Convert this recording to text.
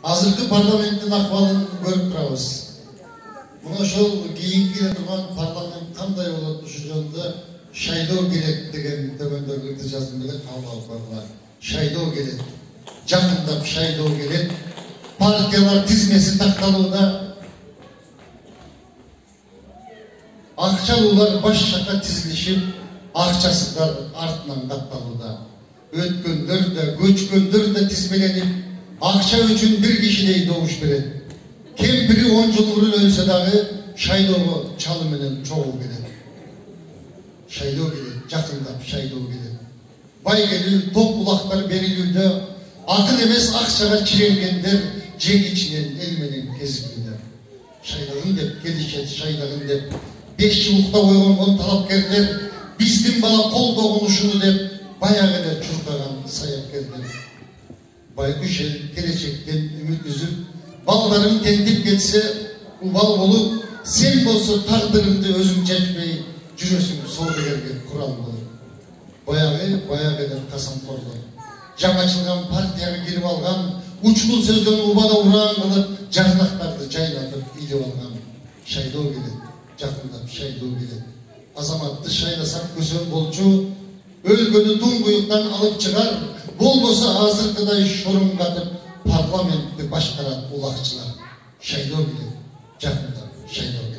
Azırkı parlamentin ahvalını görüp turabız. Muna şol kийinки келе турган парламент кандай болот ушул шайлоо керек деген төмөндөгү жазым менен кабыл алып койгула. Шайлоо керек. Жакындап шайлоо керек. Партиялар тизмеси такталууда. Акчалуулар баш жакка тизилишип, акчасыздар артынан катталууда. Өткөндөр да, көчкөндөр да тизмеленип, акча үчүн бир кишидей добуш берет. Кемпири 10 жыл мурун өлсө дагы шайлоого чалы менен чогуу келет. Шайлоо келет, жакындап шайлоо келет. Байгелүү, топ булактар берилүүдө, акын эмес акчага чиренгендер жең ичинен эл менен кезиктүүдө. Шайлагын деп келишет, шайлагын деп 5 жылыкта койгон талапкерлер биздин бала колдогон ушуну деп баягы эле чуркаган саяпкерлер. Байкуш эл келечектен үмүт үзүп, балдарым тентип кетсе, убал болуп, сен болсо тагдырыңды өзүң чечпей, жүрөсүң соодагерге курал болуп. Баягы деп касамкорлор. Жаңачылган партияга кирип алган, учкул сөздөн убада ураан кылып, жарнактарды жайлатып илип алган. Шайлоо келет, жакындап шайлоо келет. Азаматты шайласак көсөм болчу, өлкөнү туңгуюктан алып чыгар, болбосо азыркыдай шоруңгатып парламентти башкарат улакчылар. Шайлоо келет, жакындап шайлоо.